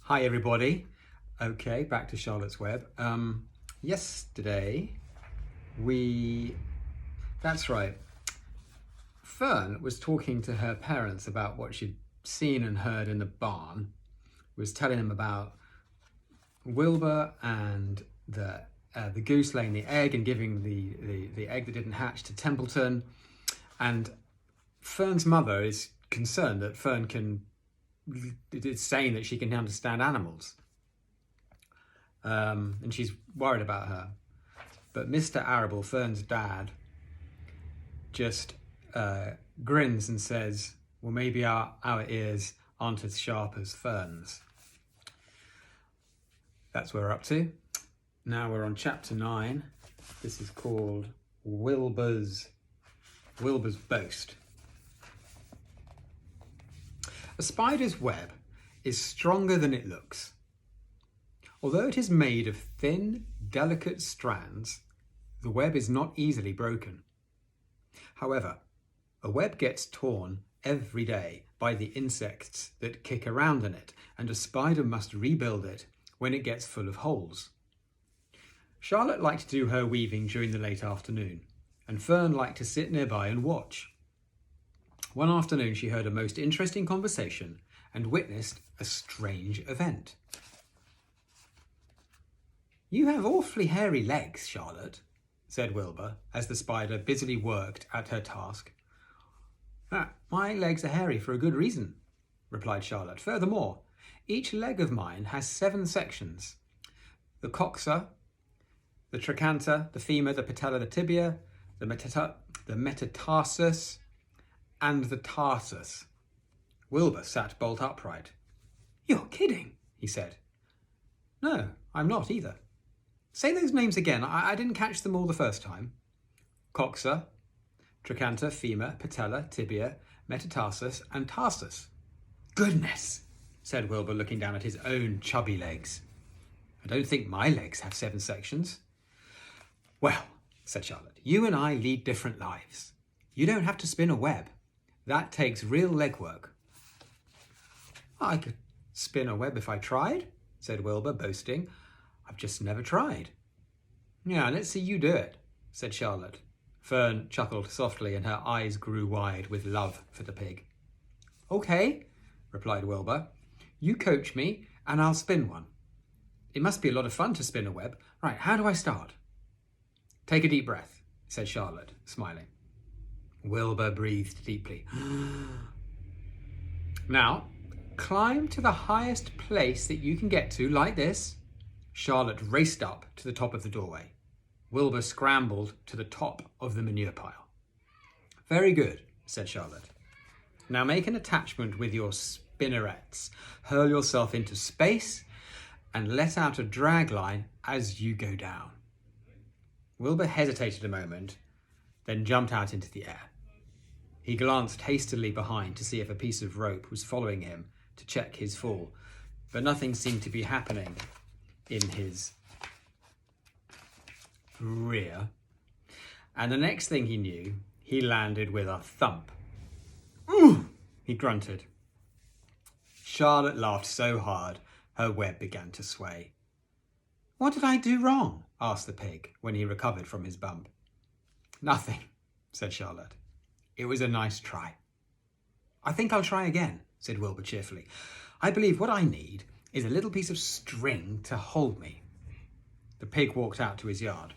Hi everybody. Okay, back to Charlotte's Web. Yesterday that's right, Fern was talking to her parents about what she'd seen and heard in the barn, was telling them about Wilbur and the goose laying the egg and giving the egg that didn't hatch to Templeton. And Fern's mother is concerned that Fern is saying that she can understand animals. And she's worried about her. But Mr. Arable, Fern's dad, just grins and says, well, maybe our ears aren't as sharp as Fern's. That's where we're up to. Now we're on chapter 9. This is called Wilbur's Boast. A spider's web is stronger than it looks. Although it is made of thin, delicate strands, the web is not easily broken. However, a web gets torn every day by the insects that kick around in it, and a spider must rebuild it when it gets full of holes. Charlotte liked to do her weaving during the late afternoon, and Fern liked to sit nearby and watch. One afternoon she heard a most interesting conversation and witnessed a strange event. "You have awfully hairy legs, Charlotte," said Wilbur, as the spider busily worked at her task. My legs are hairy for a good reason," replied Charlotte. "Furthermore, each leg of mine has 7 sections. The coxa, the trochanter, the femur, the patella, the tibia, the metatarsus, and the tarsus." Wilbur sat bolt upright. "You're kidding," he said. "No, I'm not either. Say those names again. I didn't catch them all the first time." "Coxa, trochanter, femur, patella, tibia, metatarsus, and tarsus." "Goodness," said Wilbur, looking down at his own chubby legs. "I don't think my legs have 7 sections." "Well," said Charlotte, "you and I lead different lives. You don't have to spin a web. That takes real legwork." "I could spin a web if I tried," said Wilbur, boasting. "I've just never tried." "Yeah, let's see you do it," said Charlotte. Fern chuckled softly and her eyes grew wide with love for the pig. "Okay," replied Wilbur. "You coach me and I'll spin one. It must be a lot of fun to spin a web. Right, how do I start?" "Take a deep breath," said Charlotte, smiling. Wilbur breathed deeply. "Now, climb to the highest place that you can get to, like this." Charlotte raced up to the top of the doorway. Wilbur scrambled to the top of the manure pile. "Very good," said Charlotte. "Now make an attachment with your spinnerets. Hurl yourself into space and let out a drag line as you go down." Wilbur hesitated a moment, then jumped out into the air. He glanced hastily behind to see if a piece of rope was following him to check his fall, but nothing seemed to be happening in his rear. And the next thing he knew, he landed with a thump. "Ooh!" he grunted. Charlotte laughed so hard, her web began to sway. "What did I do wrong?" asked the pig when he recovered from his bump. "Nothing," said Charlotte. "It was a nice try." "I think I'll try again," said Wilbur cheerfully. "I believe what I need is a little piece of string to hold me." The pig walked out to his yard.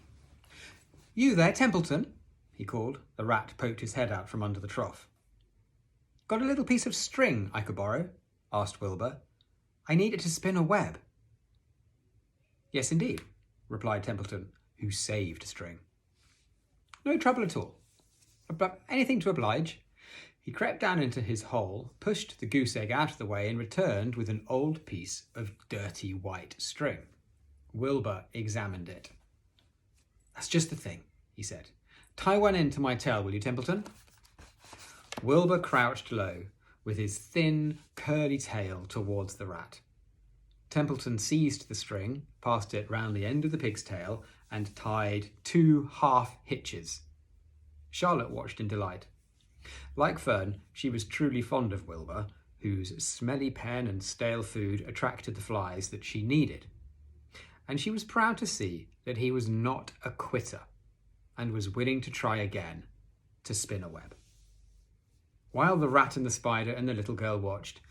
"You there, Templeton?" he called. The rat poked his head out from under the trough. "Got a little piece of string I could borrow?" asked Wilbur. "I need it to spin a web." "Yes, indeed," replied Templeton, who saved string. "No trouble at all. Anything to oblige." He crept down into his hole, pushed the goose egg out of the way, and returned with an old piece of dirty white string. Wilbur examined it. "That's just the thing," he said. "Tie one end to my tail, will you, Templeton?" Wilbur crouched low, with his thin, curly tail towards the rat. Templeton seized the string, passed it round the end of the pig's tail, and tied 2 half hitches. Charlotte watched in delight. Like Fern, she was truly fond of Wilbur, whose smelly pen and stale food attracted the flies that she needed. And she was proud to see that he was not a quitter and was willing to try again to spin a web. While the rat and the spider and the little girl watched,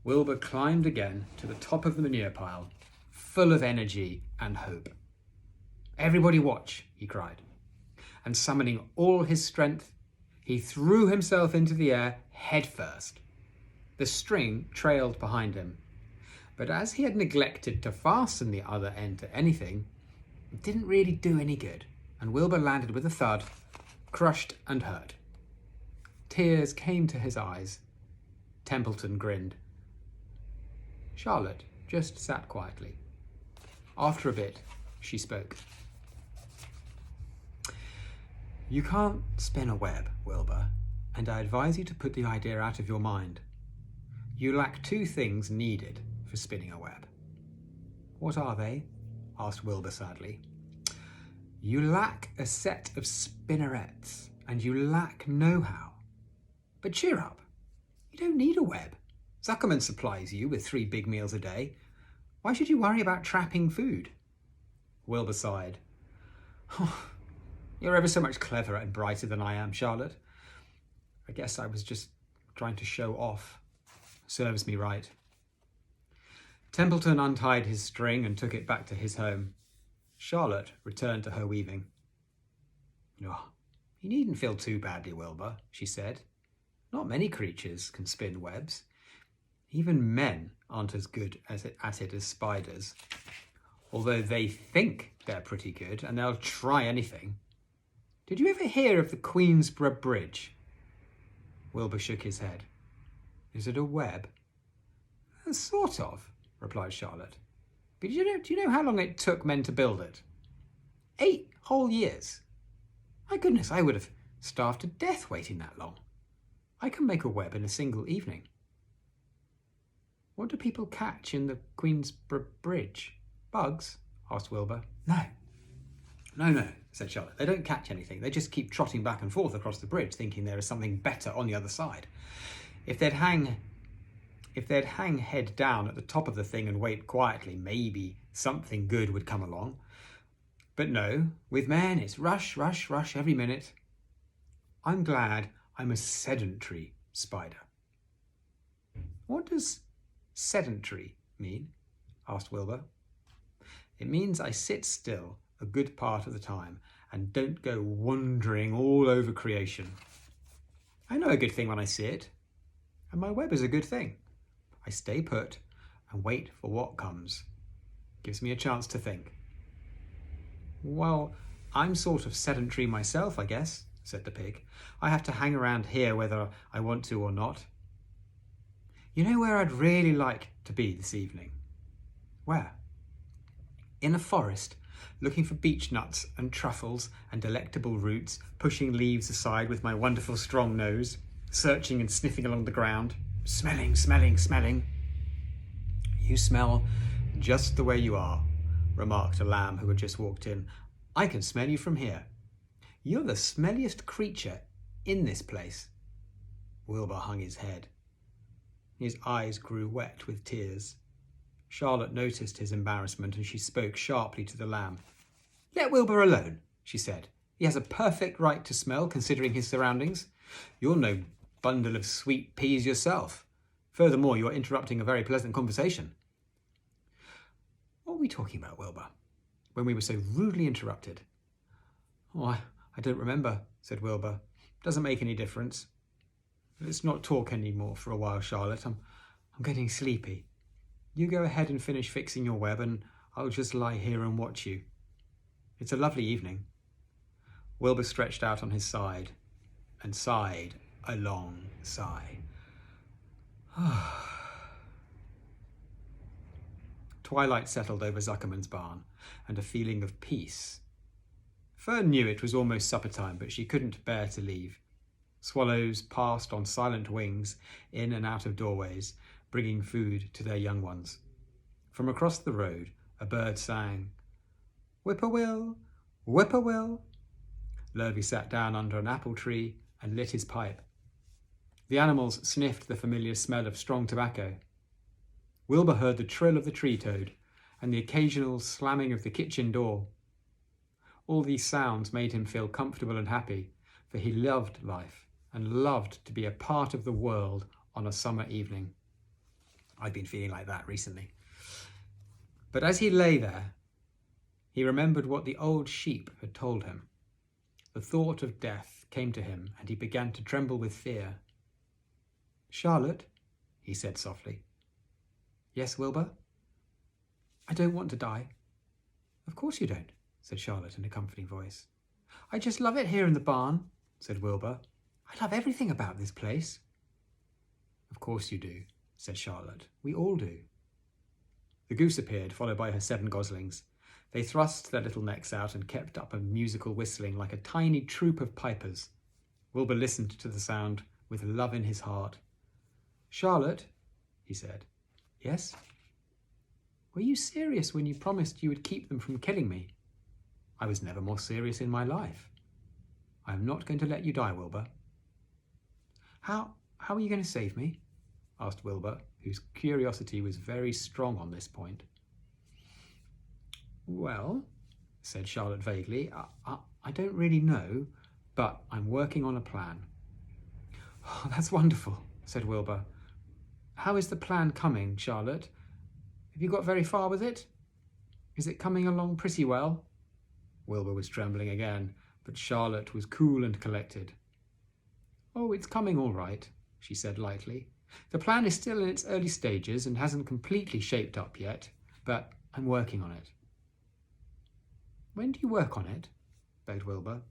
Wilbur climbed again to the top of the manure pile, full of energy and hope. "Everybody watch," he cried. And summoning all his strength, he threw himself into the air head first. The string trailed behind him, but as he had neglected to fasten the other end to anything, it didn't really do any good, and Wilbur landed with a thud, crushed and hurt. Tears came to his eyes. Templeton grinned. Charlotte just sat quietly. After a bit, she spoke. "You can't spin a web, Wilbur, and I advise you to put the idea out of your mind. You lack two things needed for spinning a web." "What are they?" asked Wilbur sadly. "You lack a set of spinnerets, and you lack know-how. But cheer up. You don't need a web. Zuckerman supplies you with 3 big meals a day. Why should you worry about trapping food?" Wilbur sighed. "Oh, you're ever so much cleverer and brighter than I am, Charlotte. I guess I was just trying to show off. Serves me right." Templeton untied his string and took it back to his home. Charlotte returned to her weaving. "Oh, you needn't feel too badly, Wilbur," she said. "Not many creatures can spin webs. Even men aren't as good at it as spiders, although they think they're pretty good and they'll try anything. Did you ever hear of the Queensborough Bridge?" Wilbur shook his head. "Is it a web?" "Sort of," replied Charlotte. "But do you know how long it took men to build it? 8 whole years. My goodness, I would have starved to death waiting that long. I can make a web in a single evening." "What do people catch in the Queensborough Bridge? Bugs?" asked Wilbur. No, said Charlotte. "They don't catch anything. They just keep trotting back and forth across the bridge, thinking there is something better on the other side. If they'd hang head down at the top of the thing and wait quietly, maybe something good would come along. But no, with men it's rush, rush, rush every minute. I'm glad I'm a sedentary spider." "What does sedentary mean?" asked Wilbur. "It means I sit still a good part of the time and don't go wandering all over creation. I know a good thing when I see it, and my web is a good thing. I stay put and wait for what comes. Gives me a chance to think." "Well, I'm sort of sedentary myself, I guess," said the pig. "I have to hang around here whether I want to or not. You know where I'd really like to be this evening?" "Where?" "In a forest, looking for beech nuts and truffles and delectable roots, pushing leaves aside with my wonderful strong nose, searching and sniffing along the ground, smelling, smelling, smelling." "You smell just the way you are," remarked a lamb who had just walked in. "I can smell you from here. You're the smelliest creature in this place." Wilbur hung his head. His eyes grew wet with tears. Charlotte noticed his embarrassment and she spoke sharply to the lamb. "Let Wilbur alone," she said. "He has a perfect right to smell, considering his surroundings. You're no bundle of sweet peas yourself. Furthermore, you're interrupting a very pleasant conversation." "What were we talking about, Wilbur, when we were so rudely interrupted?" "Oh, I don't remember," said Wilbur. "Doesn't make any difference. Let's not talk any more for a while, Charlotte. I'm getting sleepy. You go ahead and finish fixing your web, and I'll just lie here and watch you. It's a lovely evening." Wilbur stretched out on his side and sighed a long sigh. Twilight settled over Zuckerman's barn, and a feeling of peace. Fern knew it was almost supper time, but she couldn't bear to leave. Swallows passed on silent wings in and out of doorways, bringing food to their young ones. From across the road, a bird sang, "Whippoorwill, whippoorwill." Lurvy sat down under an apple tree and lit his pipe. The animals sniffed the familiar smell of strong tobacco. Wilbur heard the trill of the tree toad and the occasional slamming of the kitchen door. All these sounds made him feel comfortable and happy, for he loved life and loved to be a part of the world on a summer evening. I've been feeling like that recently. But as he lay there, he remembered what the old sheep had told him. The thought of death came to him, and he began to tremble with fear. "Charlotte," he said softly. "Yes, Wilbur?" "I don't want to die." "Of course you don't," said Charlotte in a comforting voice. "I just love it here in the barn," said Wilbur. "I love everything about this place." "Of course you do," said Charlotte. "We all do." The goose appeared, followed by her 7 goslings. They thrust their little necks out and kept up a musical whistling like a tiny troop of pipers. Wilbur listened to the sound with love in his heart. "Charlotte," he said. "Yes?" "Were you serious when you promised you would keep them from killing me?" "I was never more serious in my life." "I am not going to let you die, Wilbur." How are you going to save me?" asked Wilbur, whose curiosity was very strong on this point. "Well," said Charlotte vaguely, I don't really know, but I'm working on a plan." "Oh, that's wonderful," said Wilbur. "How is the plan coming, Charlotte? Have you got very far with it? Is it coming along pretty well?" Wilbur was trembling again, but Charlotte was cool and collected. "Oh, it's coming all right," she said lightly. "The plan is still in its early stages and hasn't completely shaped up yet, but I'm working on it." "When do you work on it?" begged Wilbur.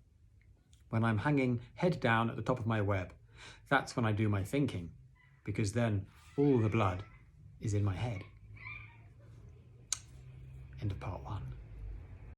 "When I'm hanging head down at the top of my web. That's when I do my thinking, because then all the blood is in my head." End of part 1.